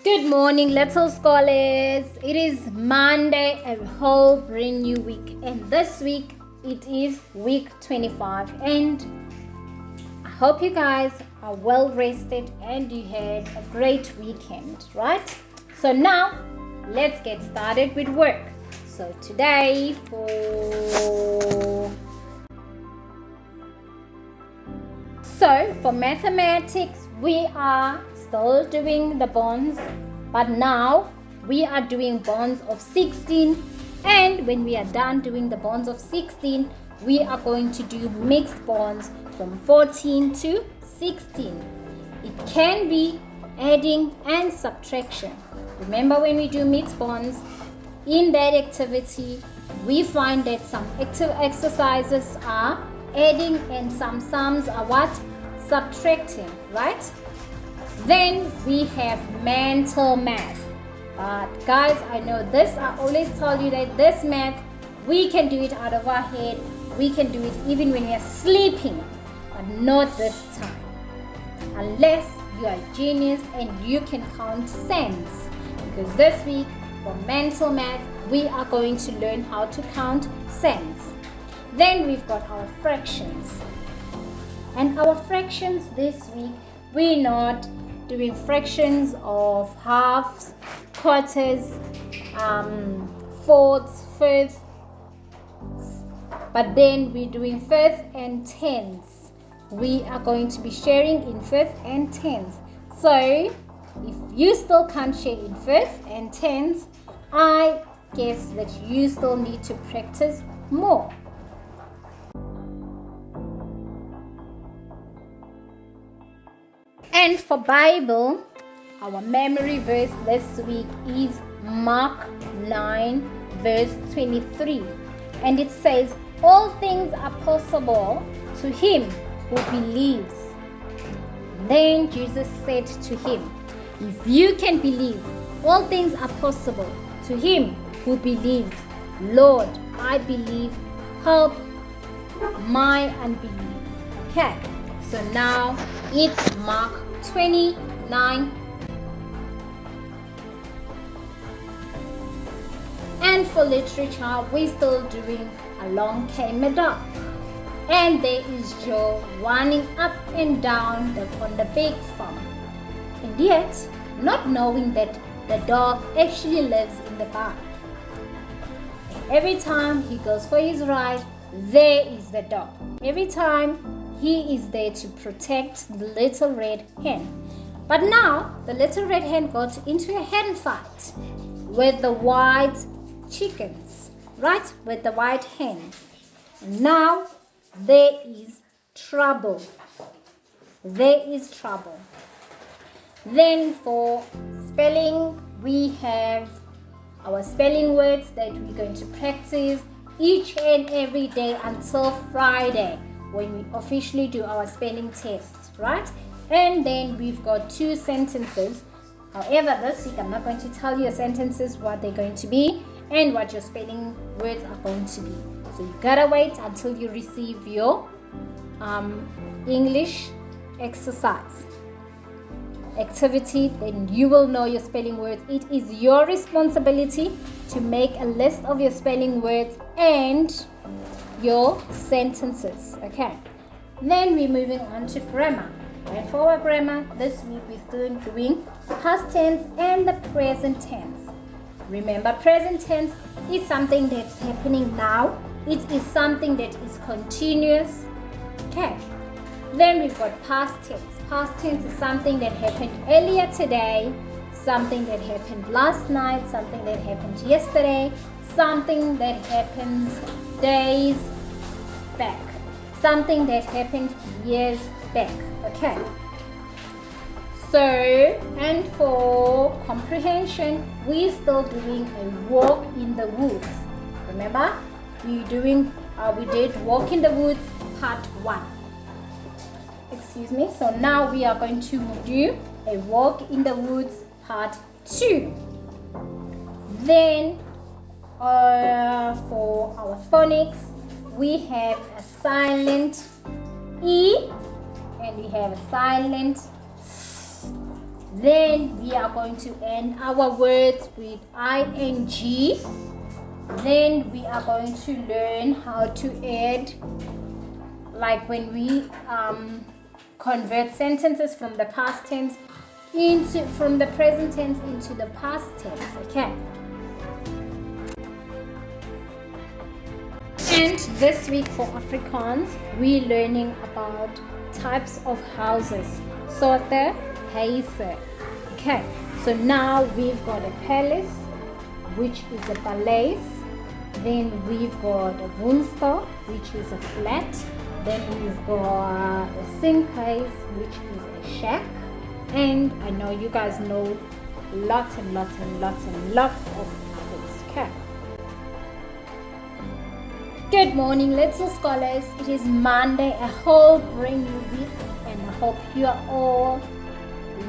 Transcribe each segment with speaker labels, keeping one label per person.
Speaker 1: Good morning, little scholars. It is Monday, a whole brand new week, and this week it is week 25. And I hope you guys are well rested and you had a great weekend, right? So now let's get started with work. So today for mathematics, we are still doing the bonds, but now we are doing bonds of 16, and when we are done doing the bonds of 16, we are going to do mixed bonds from 14 to 16. It can be adding and subtraction. Remember, when we do mixed bonds in that activity, we find that some exercises are adding and some sums are what? Subtracting, right? Then we have mental math. But guys, I know this, I always tell you that this math, we can do it out of our head. We can do it even when we are sleeping, but not this time. Unless you are a genius and you can count cents. Because this week, for mental math, we are going to learn how to count cents. Then we've got our fractions. And our fractions this week, we're not doing fractions of halves, quarters, fourths, fifths, but then we're doing fifths and tenths. We are going to be sharing in fifths and tenths. So if you still can't share in fifths and tenths, I guess that you still need to practice more. And for Bible, our memory verse this week is Mark 9 verse 23. And it says, all things are possible to him who believes. Then Jesus said to him, if you can believe, all things are possible to him who believes. Lord, I believe, help my unbelief. Okay, so now it's Mark 29. And for literature, we're still doing Along Came a Dog. And there is Joe running up and down on the big farm. And yet, not knowing that the dog actually lives in the barn. And every time he goes for his ride, there is the dog. Every time he is there to protect the little red hen. But now the little red hen got into a hen fight with the white chickens, right? With the white hens. And now there is trouble. There is trouble. Then for spelling, we have our spelling words that we're going to practice each and every day until Friday, when we officially do our spelling test, right? And then we've got 2 sentences. However, this week I'm not going to tell you your sentences, what they're going to be and what your spelling words are going to be. So you gotta wait until you receive your English exercise activity, then you will know your spelling words. It is your responsibility to make a list of your spelling words and your sentences. Okay, then we're moving on to grammar. And for our grammar this week, we're still doing past tense and the present tense. Remember, present tense is something that's happening now. It is something that is continuous. Okay, then we've got past tense. Past tense is something that happened earlier today, something that happened last night, something that happened yesterday, something that happened days back, something that happened years back. Okay, so and for comprehension, we're still doing a walk in the woods. Remember, we did walk in the woods part 1. Excuse me. So now we are going to do a walk in the woods part 2. Then for our phonics, we have a silent E and we have a silent Then we are going to end our words with ing. Then we are going to learn how to add, like when we convert sentences from the past tense from the present tense into the past tense. Okay. And this week for Afrikaans, we're learning about types of houses. Soorte huise. Okay, so now we've got a palace, which is a palace. Then we've got a woonstel, which is a flat. Then we've got a sinkhuis, which is a shack. And I know you guys know lots and lots and lots and lots of others. Okay. Good morning, little scholars. It is Monday, a whole brand new week, and I hope you are all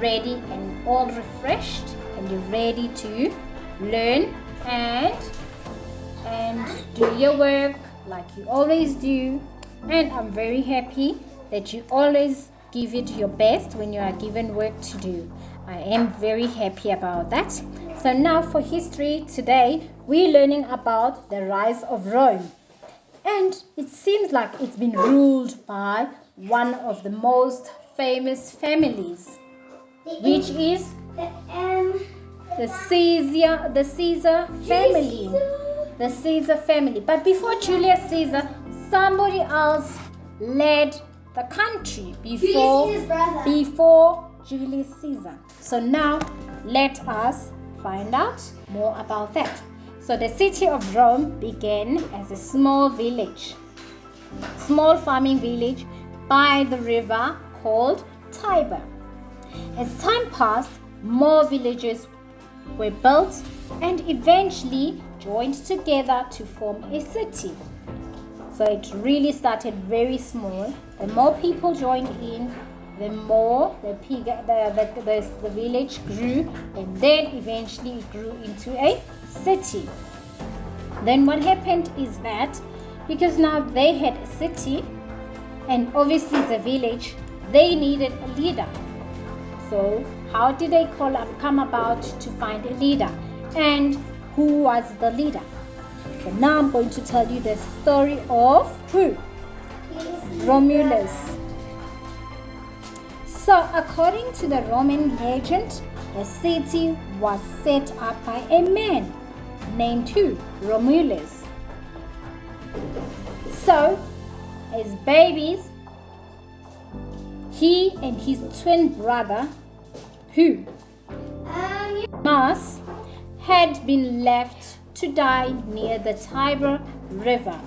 Speaker 1: ready and all refreshed, and you're ready to learn and do your work like you always do. And I'm very happy that you always give it your best when you are given work to do. I am very happy about that. So now for history, today we're learning about the rise of Rome. And it seems like it's been ruled by one of the most famous families, which is the Caesar family. The Caesar family. But before Julius Caesar, somebody else led the country before Julius Caesar. So now let us find out more about that. So the city of Rome began as a small farming village by the river called Tiber. As time passed, more villages were built and eventually joined together to form a city. So it really started very small. The more people joined in, the more the village grew, and then eventually it grew into a city. Then what happened is that because now they had a city and obviously the village, they needed a leader. So how did they come about to find a leader? And who was the leader? So now I'm going to tell you the story of who? Romulus. So according to the Roman legend, the city was set up by a man named who? Romulus. So as babies, he and his twin brother, who? Remus, had been left to die near the Tiber River.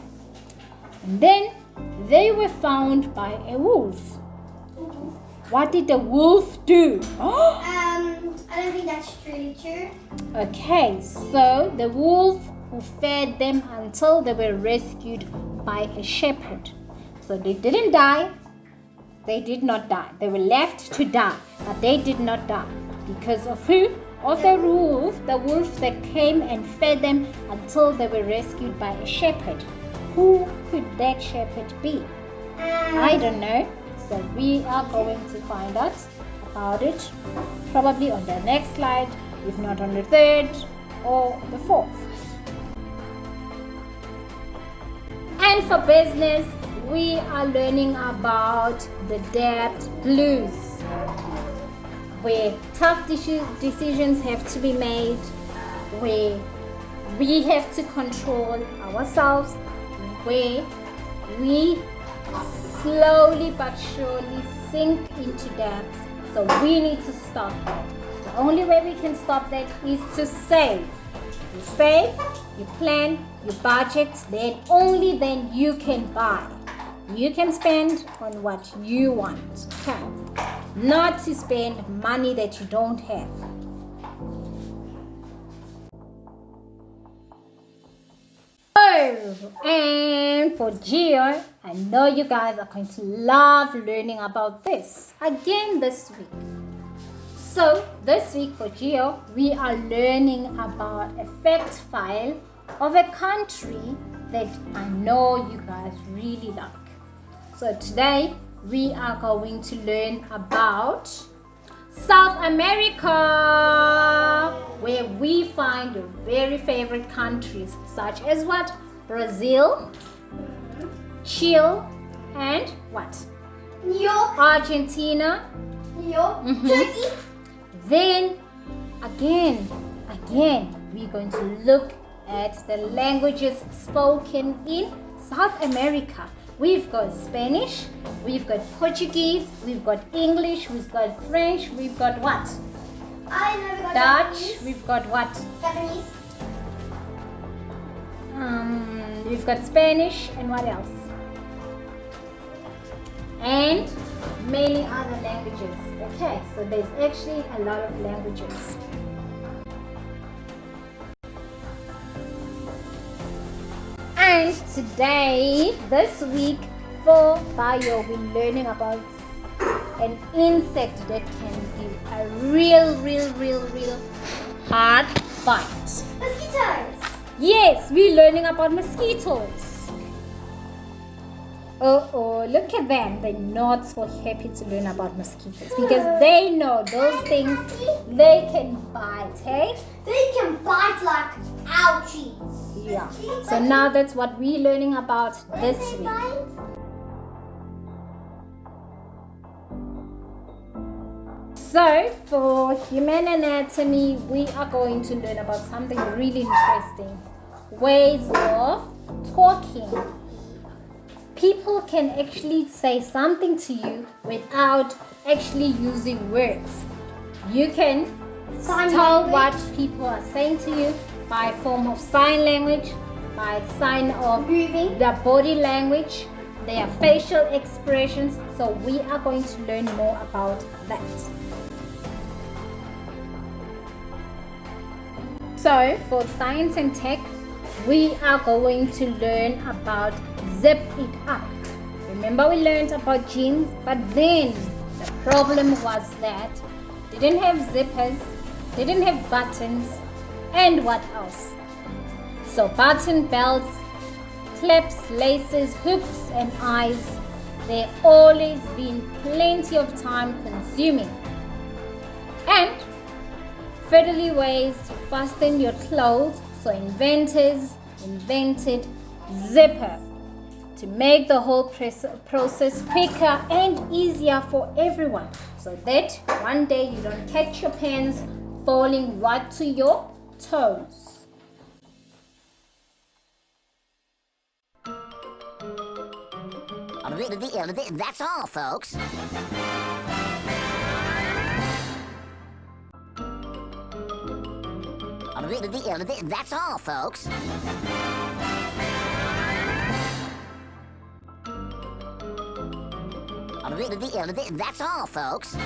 Speaker 1: And then they were found by a wolf. What did the wolf do?
Speaker 2: I don't think that's really true.
Speaker 1: Okay, so the wolf who fed them until they were rescued by a shepherd. So they didn't die. They did not die. They were left to die, but they did not die. Because of who? Of the wolf that came and fed them until they were rescued by a shepherd. Who could that shepherd be? I don't know. So we are going to find out about it probably on the next slide, if not on the third or the fourth. And for business, we are learning about the debt blues, where tough decisions have to be made, where we have to control ourselves, where we slowly but surely sink into debt. So we need to stop that. The only way we can stop that is to save. You save, you plan, you budget, then only then you can buy. You can spend on what you want. Okay? Not to spend money that you don't have. Oh, and for Geo, I know you guys are going to love learning about this again this week. So this week for Geo, we are learning about a fact file of a country that I know you guys really like. So today we are going to learn about South America, where we find your very favorite countries such as what? Brazil, Chile, and what?
Speaker 2: New York.
Speaker 1: Argentina.
Speaker 2: New York.
Speaker 1: Mhm.
Speaker 2: Turkey.
Speaker 1: Then again, we're going to look at the languages spoken in South America. We've got Spanish, we've got Portuguese, we've got English, we've got French, we've got what?
Speaker 2: I never got
Speaker 1: Dutch,
Speaker 2: Japanese.
Speaker 1: we've got what?
Speaker 2: Japanese.
Speaker 1: We've got Spanish, and what else? And many other languages. Okay, so there's actually a lot of languages. And today, this week, for bio, we're learning about an insect that can give a real hard bite.
Speaker 2: Mosquitoes.
Speaker 1: Yes, we're learning about mosquitoes. Oh, look at them. They're not so happy to learn about mosquitoes because they know those things, they can bite, hey?
Speaker 2: They can bite like ouchies.
Speaker 1: Yeah. So now that's what we're learning about this week. So for human anatomy, we are going to learn about something really interesting. Ways of talking. People can actually say something to you without actually using words. You can tell what people are saying to you by form of sign language, by sign of
Speaker 2: Moving.
Speaker 1: their body language, their facial expressions. So we are going to learn more about that. So for science and tech, we are going to learn about zip it up. Remember we learned about jeans, but then the problem was that they didn't have zippers, they didn't have buttons, and what else? So button belts, clips, laces, hooks, and eyes, they've always been plenty of time consuming. And fiddly ways to fasten your clothes, so inventors invented zippers to make the whole process quicker and easier for everyone, so that one day you don't catch your pants falling right to your toes.
Speaker 3: That's all, folks. That's all, folks. That's all, folks.